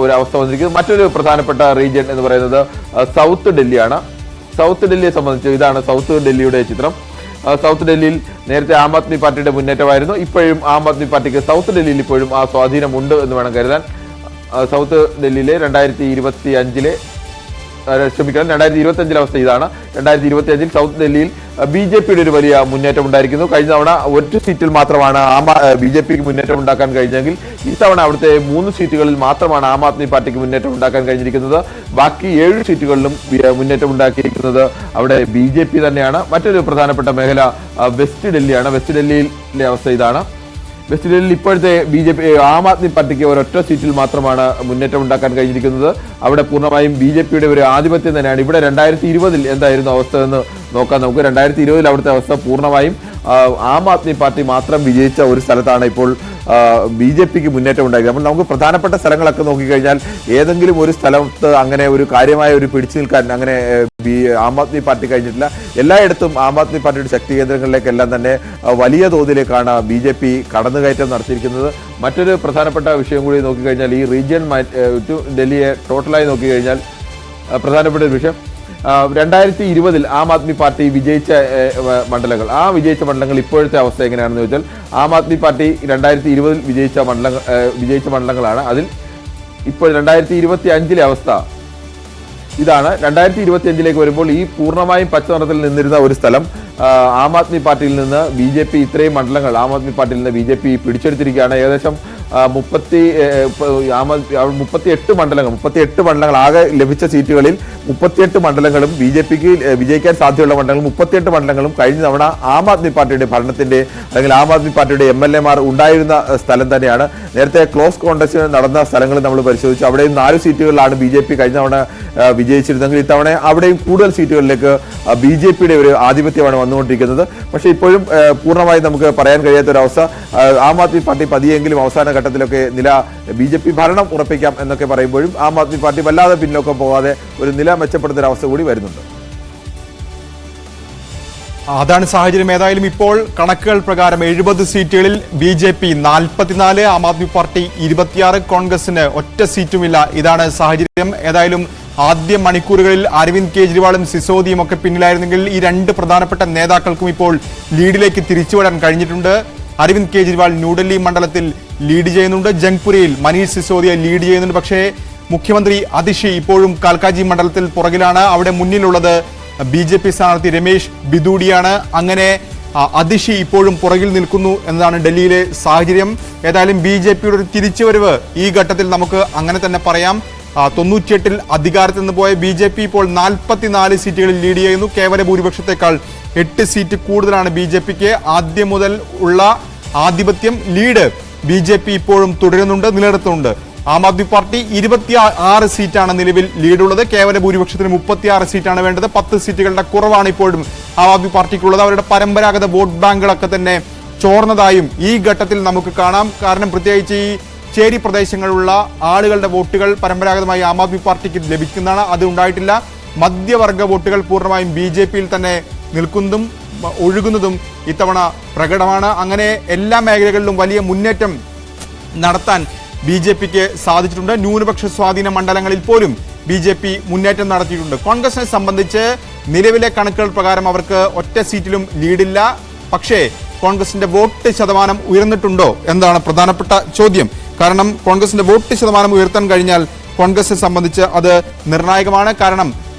ഒരു അവസ്ഥ വന്നിരിക്കുന്നത്. മറ്റൊരു പ്രധാനപ്പെട്ട റീജിയൻ എന്ന് പറയുന്നത് സൗത്ത് ഡൽഹിയാണ്. സൗത്ത് ഡൽഹിയെ സംബന്ധിച്ച് ഇതാണ് സൗത്ത് ഡൽഹിയുടെ ചിത്രം. സൗത്ത് ഡൽഹിയിൽ നേരത്തെ ആം ആദ്മി പാർട്ടിയുടെ മുന്നേറ്റമായിരുന്നു. ഇപ്പോഴും ആം ആദ്മി പാർട്ടിക്ക് സൗത്ത് ഡൽഹിയിൽ ഇപ്പോഴും ആ സ്വാധീനമുണ്ട് എന്ന് വേണം കരുതാൻ. സൗത്ത് ഡൽഹിയിലെ 2025 അവസ്ഥ ഇതാണ്. 2025 സൗത്ത് ഡൽഹിയിൽ BJPയുടെ ഒരു വലിയ മുന്നേറ്റം ഉണ്ടായിരിക്കുന്നു. കഴിഞ്ഞ തവണ ഒറ്റ സീറ്റിൽ മാത്രമാണ് BJPക്ക് മുന്നേറ്റം ഉണ്ടാക്കാൻ കഴിഞ്ഞെങ്കിൽ ഇത്തവണ അവിടുത്തെ 3 സീറ്റുകളിൽ മാത്രമാണ് ആം ആദ്മി പാർട്ടിക്ക് മുന്നേറ്റം ഉണ്ടാക്കാൻ കഴിഞ്ഞിരിക്കുന്നത്. ബാക്കി 7 സീറ്റുകളിലും മുന്നേറ്റം ഉണ്ടാക്കിയിരിക്കുന്നത് അവിടെ BJP തന്നെയാണ്. മറ്റൊരു പ്രധാനപ്പെട്ട മേഖല വെസ്റ്റ് ഡൽഹിയാണ്. വെസ്റ്റ് ഡൽഹിയിലെ അവസ്ഥ ഇതാണ്. വെസ്റ്റ് ഡൽഹിയിൽ ഇപ്പോഴത്തെ ആം ആദ്മി പാർട്ടിക്ക് ഒരൊറ്റ സീറ്റിൽ മാത്രമാണ് മുന്നേറ്റം ഉണ്ടാക്കാൻ കഴിഞ്ഞിരിക്കുന്നത്. അവിടെ പൂർണ്ണമായും BJPയുടെ ഒരു ആധിപത്യം തന്നെയാണ്. ഇവിടെ 2020 എന്തായിരുന്നു അവസ്ഥ എന്ന് നോക്കാം നമുക്ക്. 2020 അവിടുത്തെ അവസ്ഥ പൂർണ്ണമായും ആം ആദ്മി പാർട്ടി മാത്രം വിജയിച്ച ഒരു സ്ഥലത്താണ് ഇപ്പോൾ BJPക്ക് മുന്നേറ്റം ഉണ്ടായത്. അപ്പോൾ നമുക്ക് പ്രധാനപ്പെട്ട സ്ഥലങ്ങളൊക്കെ നോക്കിക്കഴിഞ്ഞാൽ ഏതെങ്കിലും ഒരു സ്ഥലത്ത് അങ്ങനെ ഒരു കാര്യമായ ഒരു പിടിച്ചു നിൽക്കാൻ അങ്ങനെ ആം ആദ്മി പാർട്ടി കഴിഞ്ഞിട്ടില്ല. എല്ലായിടത്തും ആം ആദ്മി പാർട്ടിയുടെ ശക്തി കേന്ദ്രങ്ങളിലേക്കെല്ലാം തന്നെ വലിയ തോതിലേക്കാണ് BJP കടന്നുകയറ്റം നടത്തിയിരിക്കുന്നത്. മറ്റൊരു പ്രധാനപ്പെട്ട വിഷയം കൂടി നോക്കിക്കഴിഞ്ഞാൽ ഈ റീജിയൻ ഡൽഹിയെ ടോട്ടലായി നോക്കിക്കഴിഞ്ഞാൽ പ്രധാനപ്പെട്ട ഒരു വിഷയം 2020 ആം ആദ്മി പാർട്ടി വിജയിച്ച മണ്ഡലങ്ങൾ ഇപ്പോഴത്തെ അവസ്ഥ എങ്ങനെയാണെന്ന് ചോദിച്ചാൽ ആം ആദ്മി പാർട്ടി 2020 വിജയിച്ച മണ്ഡലങ്ങളാണ്. അതിൽ ഇപ്പോൾ 2025 അവസ്ഥ ഇതാണ്. 2025 വരുമ്പോൾ ഈ പൂർണ്ണമായും പച്ച നിറത്തിൽ നിന്നിരുന്ന ഒരു സ്ഥലം ആം ആദ്മി പാർട്ടിയിൽ നിന്ന് BJP ഇത്രയും മണ്ഡലങ്ങൾ ആം ആദ്മി പാർട്ടിയിൽ നിന്ന് BJP പിടിച്ചെടുത്തിരിക്കുകയാണ്. ഏകദേശം 38 മണ്ഡലങ്ങൾ ആകെ ലഭിച്ച സീറ്റുകളിൽ 38 മണ്ഡലങ്ങളും BJPക്ക് വിജയിക്കാൻ സാധ്യതയുള്ള മണ്ഡലങ്ങൾ 38 മണ്ഡലങ്ങളും കഴിഞ്ഞ തവണ ആം ആദ്മി പാർട്ടിയുടെ ഭരണത്തിന്റെ അല്ലെങ്കിൽ ആം ആദ്മി പാർട്ടിയുടെ MLA മാർ ഉണ്ടായിരുന്ന സ്ഥലം തന്നെയാണ്. നേരത്തെ ക്ലോസ് കോൺടെസ്റ്റ് നടന്ന സ്ഥലങ്ങൾ നമ്മൾ പരിശോധിച്ചു. അവിടെയും 4 സീറ്റുകളിലാണ് BJP കഴിഞ്ഞ തവണ വിജയിച്ചിരുന്നെങ്കിൽ ഇത്തവണ അവിടെയും കൂടുതൽ സീറ്റുകളിലേക്ക് BJPയുടെ ഒരു ആധിപത്യമാണ് വന്നുകൊണ്ടിരിക്കുന്നത്. പക്ഷേ ഇപ്പോഴും പൂർണ്ണമായി നമുക്ക് പറയാൻ കഴിയാത്ത ഒരു അവസ്ഥ. ആം ആദ്മി പാർട്ടി പതിയെങ്കിലും അവസാന ഘട്ടത്തിലൊക്കെ BJP ഭരണം ഉറപ്പിക്കാം എന്നൊക്കെ പറയുമ്പോഴും ആം ആദ്മി പാർട്ടി വല്ലാതെ പിന്നോക്കം പോകാതെ ഒരു നില മെച്ചപ്പെടുന്ന ഒരു അവസ്ഥ കൂടി വരുന്നുണ്ട്. അതാണ് സാഹചര്യം. ഏതായാലും ഇപ്പോൾ കണക്കുകൾ പ്രകാരം 70 സീറ്റുകളിൽ BJP 44, ആം ആദ്മി പാർട്ടി 26, കോൺഗ്രസിന് ഒറ്റ സീറ്റുമില്ല. ഇതാണ് സാഹചര്യം. ഏതായാലും ആദ്യ മണിക്കൂറുകളിൽ അരവിന്ദ് കെജ്രിവാളും സിസോദിയും ഒക്കെ പിന്നിലായിരുന്നെങ്കിൽ ഈ 2 പ്രധാനപ്പെട്ട നേതാക്കൾക്കും ഇപ്പോൾ ലീഡിലേക്ക് തിരിച്ചുവിടാൻ കഴിഞ്ഞിട്ടുണ്ട്. അരവിന്ദ് കെജ്രിവാൾ ന്യൂഡൽഹി മണ്ഡലത്തിൽ ലീഡ് ചെയ്യുന്നുണ്ട്. ജംഗ്പുരിയിൽ മനീഷ് സിസോദിയ ലീഡ് ചെയ്യുന്നുണ്ട്. പക്ഷേ മുഖ്യമന്ത്രി അതിഷി ഇപ്പോഴും കാൽക്കാജി മണ്ഡലത്തിൽ പുറകിലാണ്. അവിടെ മുന്നിലുള്ളത് BJP സ്ഥാനാർത്ഥി രമേശ് ബിദൂഡിയാണ്. അങ്ങനെ അതിഷി ഇപ്പോഴും പുറകിൽ നിൽക്കുന്നു എന്നതാണ് ഡൽഹിയിലെ സാഹചര്യം. ഏതായാലും BJPയുടെ ഒരു തിരിച്ചുവരവ് ഈ ഘട്ടത്തിൽ നമുക്ക് അങ്ങനെ തന്നെ പറയാം. 98 അധികാരത്തിൽ നിന്ന് പോയ BJP ഇപ്പോൾ 44 സീറ്റുകളിൽ ലീഡ് ചെയ്യുന്നു. കേവല ഭൂരിപക്ഷത്തെക്കാൾ 8 സീറ്റ് കൂടുതലാണ് BJPക്ക്. ആദ്യം മുതൽ ഉള്ള ആധിപത്യം ലീഡ് BJP ഇപ്പോഴും നിലനിർത്തുന്നുണ്ട്. ആം ആദ്മി പാർട്ടി 26 സീറ്റാണ് നിലവിൽ ലീഡുള്ളത്. കേവല ഭൂരിപക്ഷത്തിന് 36 സീറ്റാണ് വേണ്ടത്. 10 സീറ്റുകളുടെ കുറവാണ് ഇപ്പോഴും ആം ആദ്മി പാർട്ടിക്കുള്ളത്. അവരുടെ പരമ്പരാഗത വോട്ട് ബാങ്കുകളൊക്കെ തന്നെ ചോർന്നതായും ഈ ഘട്ടത്തിൽ നമുക്ക് കാണാം. കാരണം പ്രത്യേകിച്ച് ഈ ചേരി പ്രദേശങ്ങളിലുള്ള ആളുകളുടെ വോട്ടുകൾ പരമ്പരാഗതമായി ആം ആദ്മി പാർട്ടിക്ക് ലഭിക്കുന്നതാണ്. അത് ഉണ്ടായിട്ടില്ല. മധ്യവർഗ വോട്ടുകൾ പൂർണ്ണമായും BJPയിൽ തന്നെ നിൽക്കുന്നതും ഒഴുകുന്നതും ഇത്തവണ പ്രകടമാണ്. അങ്ങനെ എല്ലാ മേഖലകളിലും വലിയ മുന്നേറ്റം നടത്താൻ BJPക്ക് സാധിച്ചിട്ടുണ്ട്. ന്യൂനപക്ഷ സ്വാധീന മണ്ഡലങ്ങളിൽ പോലും BJP മുന്നേറ്റം നടത്തിയിട്ടുണ്ട്. കോൺഗ്രസിനെ സംബന്ധിച്ച് നിലവിലെ കണക്കുകൾ പ്രകാരം അവർക്ക് ഒറ്റ സീറ്റിലും ലീഡില്ല. പക്ഷേ കോൺഗ്രസിന്റെ വോട്ട് ശതമാനം ഉയർന്നിട്ടുണ്ടോ എന്നതാണ് പ്രധാനപ്പെട്ട ചോദ്യം. കാരണം കോൺഗ്രസിന്റെ വോട്ട് ശതമാനം ഉയർത്താൻ കഴിഞ്ഞാൽ കോൺഗ്രസിനെ സംബന്ധിച്ച് അത് നിർണായകമാണ്. കാരണം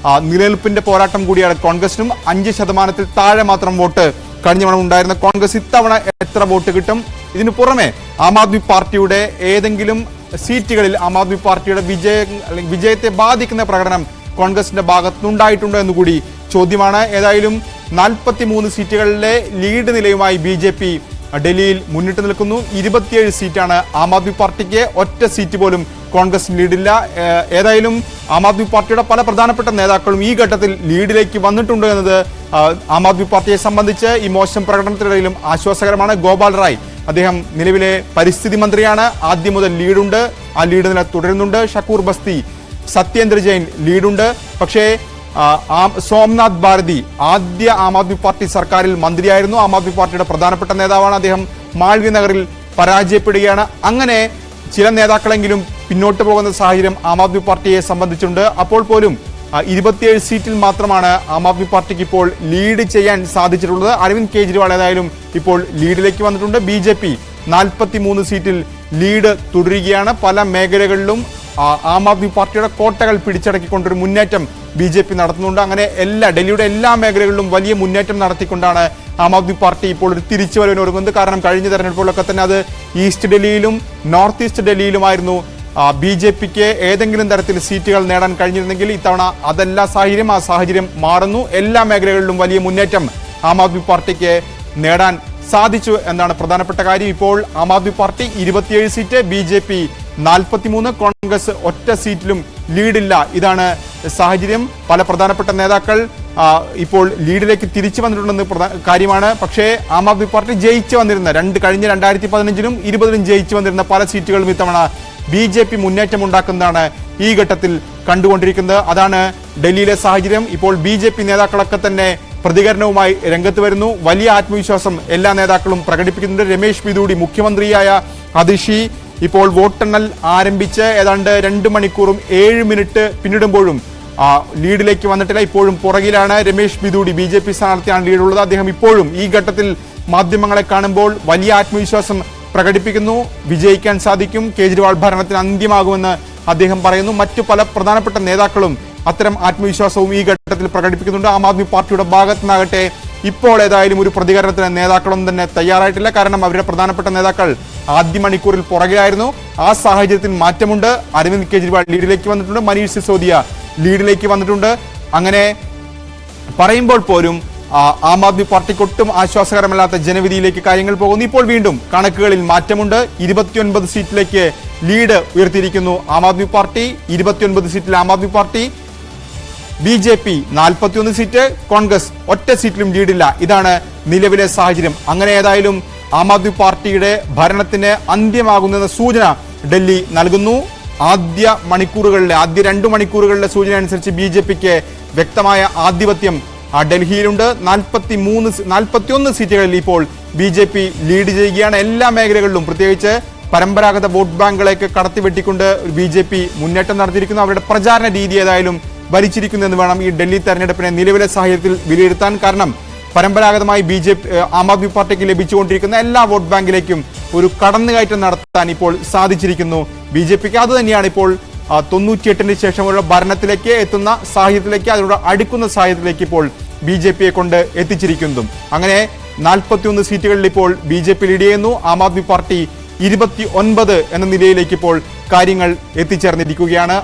നിലനിൽപ്പിന്റെ പോരാട്ടം കൂടിയാണ് കോൺഗ്രസിനും. 5% താഴെ മാത്രം വോട്ട് കഴിഞ്ഞ തവണ ഉണ്ടായിരുന്ന കോൺഗ്രസ് ഇത്തവണ എത്ര വോട്ട് കിട്ടും? ഇതിനു പുറമെ ആം ആദ്മി പാർട്ടിയുടെ ഏതെങ്കിലും സീറ്റുകളിൽ ആം ആദ്മി പാർട്ടിയുടെ വിജയത്തെ ബാധിക്കുന്ന പ്രകടനം കോൺഗ്രസിന്റെ ഭാഗത്തുനിന്നുണ്ടായിട്ടുണ്ടോ എന്നുകൂടി ചോദ്യമാണ്. ഏതായാലും 43 സീറ്റുകളിലെ ലീഡ് നിലയുമായി BJP ഡൽഹിയിൽ മുന്നിട്ട് നിൽക്കുന്നു. 27 സീറ്റാണ് ആം ആദ്മി പാർട്ടിക്ക്. ഒറ്റ സീറ്റ് പോലും കോൺഗ്രസ് ലീഡില്ല. ഏതായാലും ആം ആദ്മി പാർട്ടിയുടെ പല പ്രധാനപ്പെട്ട നേതാക്കളും ഈ ഘട്ടത്തിൽ ലീഡിലേക്ക് വന്നിട്ടുണ്ട് എന്നത് ആം ആദ്മി പാർട്ടിയെ സംബന്ധിച്ച് ഈ മോശം പ്രകടനത്തിനിടയിലും ആശ്വാസകരമാണ്. ഗോപാൽ റായ് അദ്ദേഹം നിലവിലെ പരിസ്ഥിതി മന്ത്രിയാണ്. ആദ്യം മുതൽ ലീഡുണ്ട്. ആ ലീഡ് നില തുടരുന്നുണ്ട്. ഷക്കൂർ ബസ്തി, സത്യേന്ദ്ര ജെയിൻ ലീഡുണ്ട്. പക്ഷേ സോംനാഥ് ഭാരതി ആദ്യ ആം ആദ്മി പാർട്ടി സർക്കാരിൽ മന്ത്രിയായിരുന്നു. ആം ആദ്മി പാർട്ടിയുടെ പ്രധാനപ്പെട്ട നേതാവാണ്. അദ്ദേഹം മാൾവി നഗറിൽ പരാജയപ്പെടുകയാണ്. അങ്ങനെ ചില നേതാക്കളെങ്കിലും പിന്നോട്ട് പോകുന്ന സാഹചര്യം ആം ആദ്മി പാർട്ടിയെ സംബന്ധിച്ചുണ്ട്. അപ്പോൾ പോലും 27 സീറ്റിൽ മാത്രമാണ് ആം ആദ്മി പാർട്ടിക്ക് ഇപ്പോൾ ലീഡ് ചെയ്യാൻ സാധിച്ചിട്ടുള്ളത്. അരവിന്ദ് കെജ്രിവാൾ ഏതായാലും ഇപ്പോൾ ലീഡിലേക്ക് വന്നിട്ടുണ്ട്. BJP 43 സീറ്റിൽ ലീഡ് തുടരുകയാണ്. പല മേഖലകളിലും ആം ആദ്മി പാർട്ടിയുടെ കോട്ടകൾ പിടിച്ചടക്കിക്കൊണ്ടൊരു മുന്നേറ്റം BJP നടത്തുന്നുണ്ട്. അങ്ങനെ ഡൽഹിയുടെ എല്ലാ മേഖലകളിലും വലിയ മുന്നേറ്റം നടത്തിക്കൊണ്ടാണ് ആം ആദ്മി പാർട്ടി ഇപ്പോൾ ഒരു തിരിച്ചുവരവിന് ഒരുങ്ങുന്നത്. കാരണം കഴിഞ്ഞ തെരഞ്ഞെടുപ്പുകളൊക്കെ തന്നെ അത് ഈസ്റ്റ് ഡൽഹിയിലും നോർത്ത് ഈസ്റ്റ് ഡൽഹിയിലുമായിരുന്നു BJPക്ക് ഏതെങ്കിലും തരത്തിൽ സീറ്റുകൾ നേടാൻ കഴിഞ്ഞിരുന്നെങ്കിൽ ഇത്തവണ അതല്ല സാഹചര്യം. ആ സാഹചര്യം മാറുന്നു. എല്ലാ മേഖലകളിലും വലിയ മുന്നേറ്റം ആം ആദ്മി പാർട്ടിക്ക് നേടാൻ സാധിച്ചു എന്നാണ് പ്രധാനപ്പെട്ട കാര്യം. ഇപ്പോൾ Aam Aadmi party 27 seat, BJP 43, Congress ഒറ്റ സീറ്റിലും ലീഡില്ല. ഇതാണ് സാഹചര്യം. പല പ്രധാനപ്പെട്ട നേതാക്കൾ ഇപ്പോൾ ലീഡിലേക്ക് തിരിച്ചു വന്നിട്ടുണ്ടെന്ന് കാര്യമാണ്. പക്ഷേ ആം ആദ്മി പാർട്ടി ജയിച്ചു വന്നിരുന്ന കഴിഞ്ഞ 2015-ലും 20-ലും ജയിച്ചു വന്നിരുന്ന പല സീറ്റുകളും ഇത്തവണ BJP മുന്നേറ്റം ഉണ്ടാക്കുന്നതാണ് ഈ ഘട്ടത്തിൽ കണ്ടുകൊണ്ടിരിക്കുന്നത്. അതാണ് ഡൽഹിയിലെ സാഹചര്യം. ഇപ്പോൾ BJP നേതാക്കളൊക്കെ തന്നെ പ്രതികരണവുമായി രംഗത്ത് വരുന്നു. വലിയ ആത്മവിശ്വാസം എല്ലാ നേതാക്കളും പ്രകടിപ്പിക്കുന്നുണ്ട്. രമേശ് ബിദൂടി, മുഖ്യമന്ത്രിയായ അതിഷി ഇപ്പോൾ വോട്ടെണ്ണൽ ആരംഭിച്ച് ഏതാണ്ട് 2 മണിക്കൂറും 7 മിനിറ്റ് പിന്നിടുമ്പോഴും ലീഡിലേക്ക് വന്നിട്ടില്ല. ഇപ്പോഴും പുറകിലാണ് രമേശ് ബിദൂടി. BJP സ്ഥാനാർത്ഥിയാണ് ലീഡുള്ളത്. അദ്ദേഹം ഇപ്പോഴും ഈ ഘട്ടത്തിൽ മാധ്യമങ്ങളെ കാണുമ്പോൾ വലിയ ആത്മവിശ്വാസം പ്രകടിപ്പിക്കുന്നു. വിജയിക്കാൻ സാധിക്കും, കേജ്രിവാൾ ഭരണത്തിന് അന്ത്യമാകുമെന്ന് അദ്ദേഹം പറയുന്നു. മറ്റു പല പ്രധാനപ്പെട്ട നേതാക്കളും അത്തരം ആത്മവിശ്വാസവും ഈ ഘട്ടത്തിൽ പ്രകടിപ്പിക്കുന്നുണ്ട്. ആം ആദ്മി പാർട്ടിയുടെ ഭാഗത്തു നിന്നാകട്ടെ ഇപ്പോൾ ഏതായാലും ഒരു പ്രതികരണത്തിന് നേതാക്കളൊന്നും തന്നെ തയ്യാറായിട്ടില്ല. കാരണം അവരുടെ പ്രധാനപ്പെട്ട നേതാക്കൾ ആദ്യ മണിക്കൂറിൽ പുറകിലായിരുന്നു. ആ സാഹചര്യത്തിൽ മാറ്റമുണ്ട്. അരവിന്ദ് കെജ്രിവാൾ ലീഡിലേക്ക് വന്നിട്ടുണ്ട്. മനീഷ് സിസോദിയ ലീഡിലേക്ക് വന്നിട്ടുണ്ട്. അങ്ങനെ പറയുമ്പോൾ പോലും ആം ആദ്മി പാർട്ടിക്ക് ഒട്ടും ആശ്വാസകരമല്ലാത്ത ജനവിധിയിലേക്ക് കാര്യങ്ങൾ പോകുന്നു. ഇപ്പോൾ വീണ്ടും കണക്കുകളിൽ മാറ്റമുണ്ട്. 29 സീറ്റിലേക്ക് ലീഡ് ഉയർത്തിയിരിക്കുന്നു ആം ആദ്മി പാർട്ടി. 29 സീറ്റിൽ ആം ആദ്മി പാർട്ടി, BJP 41 സീറ്റ്, കോൺഗ്രസ് ഒറ്റ സീറ്റിലും ലീഡില്ല. ഇതാണ് നിലവിലെ സാഹചര്യം. അങ്ങനെ ഏതായാലും ആം ആദ്മി പാർട്ടിയുടെ ഭരണത്തിന് അന്ത്യമാകുന്ന സൂചന ഡൽഹി നൽകുന്നു. ആദ്യ 2 മണിക്കൂറുകളിലെ സൂചന അനുസരിച്ച് BJPക്ക് വ്യക്തമായ ആധിപത്യം ഡൽഹിയിലുണ്ട്. 41 സീറ്റുകളിൽ ഇപ്പോൾ BJP ലീഡ് ചെയ്യുകയാണ്. എല്ലാ മേഖലകളിലും പ്രത്യേകിച്ച് പരമ്പരാഗത വോട്ട് ബാങ്കുകളേക്ക് കടത്തിവെട്ടിക്കൊണ്ട് BJP മുന്നേറ്റം നടത്തിയിരിക്കുന്നു. അവരുടെ പ്രചാരണ രീതി ഏതായാലും ഭരിച്ചിരിക്കുന്നു എന്ന് വേണം ഈ ഡൽഹി തെരഞ്ഞെടുപ്പിനെ നിലവിലെ സാഹചര്യത്തിൽ വിലയിരുത്താൻ. കാരണം പരമ്പരാഗതമായി ആം ആദ്മി പാർട്ടിക്ക് ലഭിച്ചുകൊണ്ടിരിക്കുന്ന എല്ലാ വോട്ട് ബാങ്കിലേക്കും ഒരു കടന്നുകയറ്റം നടത്താൻ ഇപ്പോൾ സാധിച്ചിരിക്കുന്നു BJPക്ക്. അതുതന്നെയാണ് ഇപ്പോൾ 98-ന് ശേഷമുള്ള ഭരണത്തിലേക്ക് എത്തുന്ന സാഹചര്യത്തിലേക്ക്, അതിലൂടെ അടുക്കുന്ന സാഹചര്യത്തിലേക്ക് ഇപ്പോൾ BJPയെ കൊണ്ട് എത്തിച്ചിരിക്കുന്നതും. അങ്ങനെ 41 സീറ്റുകളിൽ ഇപ്പോൾ BJP ലീഡ് ചെയ്യുന്നു. ആം ആദ്മി പാർട്ടി 29 എന്ന നിലയിലേക്ക് ഇപ്പോൾ കാര്യങ്ങൾ എത്തിച്ചേർന്നിരിക്കുകയാണ്.